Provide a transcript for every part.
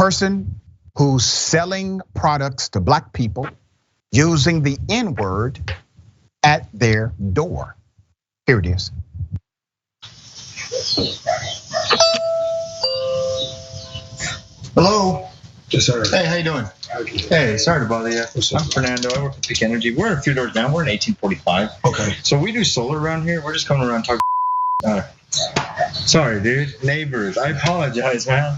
person who's selling products to black people using the N-word at their door. Here it is. Hello. Yes, sir. Hey, how you doing? Hey, sorry to bother you. I'm Fernando. I work at Peak Energy. We're a few doors down. We're in 1845. Okay. So we do solar around here. We're just coming around talking. Sorry, dude. Neighbors. I apologize, man.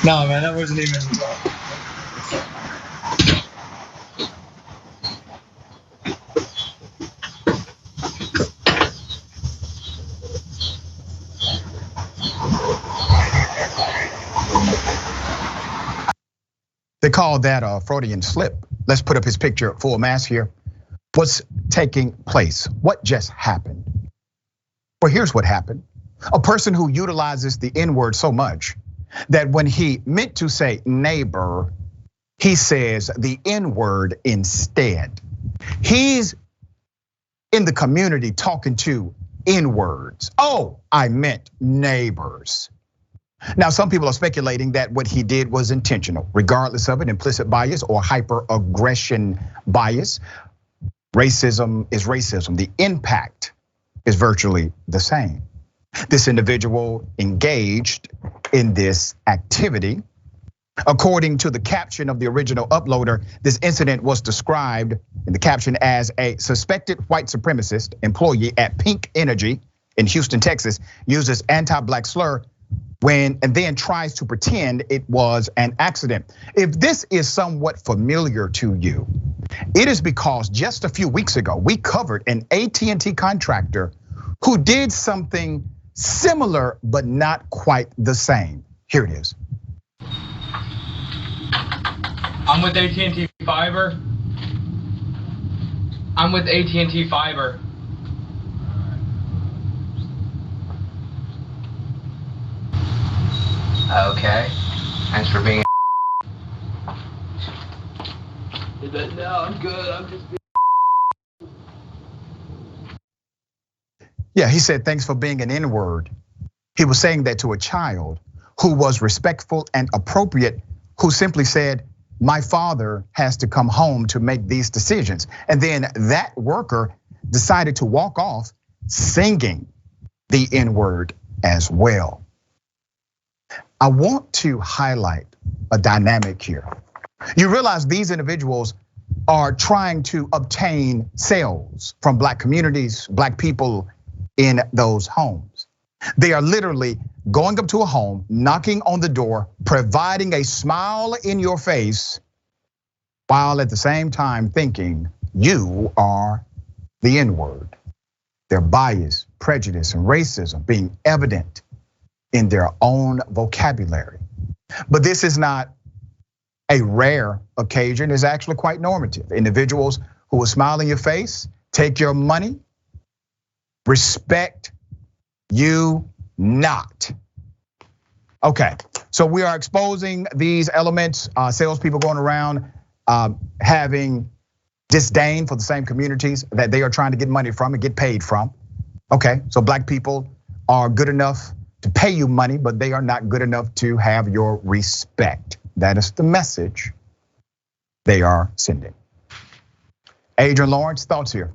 No, man, that wasn't even. They call that a Freudian slip. Let's put up his picture at full mass here. What's taking place? What just happened? Well, here's what happened. A person who utilizes the N-word so much that when he meant to say neighbor, he says the N-word instead. He's in the community talking to N-words. Oh, I meant neighbors. Now, some people are speculating that what he did was intentional, regardless of it, implicit bias or hyper-aggression bias. Racism is racism. The impact is virtually the same. This individual engaged in this activity. According to the caption of the original uploader, this incident was described in the caption as a suspected white supremacist employee at Peak Energy in Houston, Texas, uses anti-black slur and then tries to pretend it was an accident. If this is somewhat familiar to you, it is because just a few weeks ago, we covered an AT&T contractor who did something similar, but not quite the same. Here it is. I'm with AT&T Fiber. I'm with AT&T Fiber. Okay, thanks for being. No, I'm good. I'm just. Yeah, he said, thanks for being an N-word. He was saying that to a child who was respectful and appropriate, who simply said, my father has to come home to make these decisions. And then that worker decided to walk off singing the N-word as well. I want to highlight a dynamic here. You realize these individuals are trying to obtain sales from black communities, black people in those homes. They are literally going up to a home, knocking on the door, providing a smile in your face, while at the same time thinking you are the N-word. Their bias, prejudice, and racism being evident in their own vocabulary. But this is not a rare occasion, it's actually quite normative. Individuals who will smile in your face, take your money, respect you not. Okay, so we are exposing these elements, salespeople going around having disdain for the same communities that they are trying to get money from and get paid from. Okay, so black people are good enough to pay you money, but they are not good enough to have your respect. That is the message they are sending. Adrian Lawrence, thoughts here?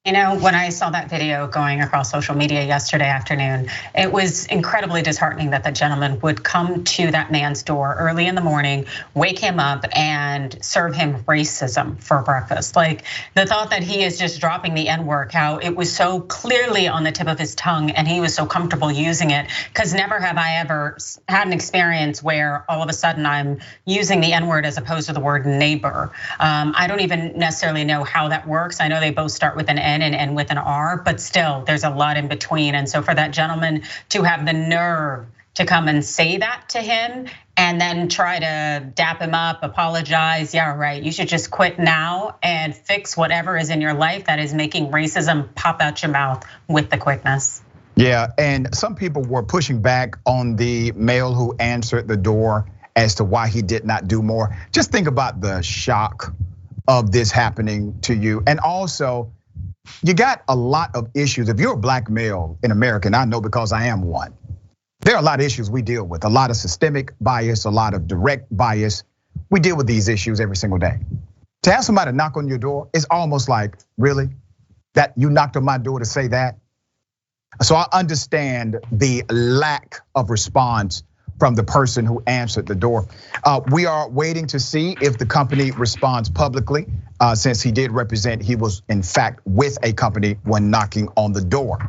You know, when I saw that video going across social media yesterday afternoon, it was incredibly disheartening that the gentleman would come to that man's door early in the morning, wake him up and serve him racism for breakfast. Like the thought that he is just dropping the N-word, how it was so clearly on the tip of his tongue and he was so comfortable using it. Because never have I ever had an experience where all of a sudden I'm using the N-word as opposed to the word neighbor. I don't even necessarily know how that works. I know they both start with an N and with an R, but still there's a lot in between. And so for that gentleman to have the nerve to come and say that to him and then try to dap him up, apologize, yeah, right, you should just quit now and fix whatever is in your life that is making racism pop out your mouth with the quickness. Yeah, and some people were pushing back on the male who answered the door as to why he did not do more. Just think about the shock of this happening to you. And also, you got a lot of issues. If you're a black male in America, and I know because I am one, There are a lot of issues we deal with, a lot of systemic bias, a lot of direct bias. We deal with these issues every single day. To have somebody knock on your door is almost like, really? That you knocked on my door to say that? So I understand the lack of response from the person who answered the door. We are waiting to see if the company responds publicly, since he did represent, he was in fact with a company when knocking on the door.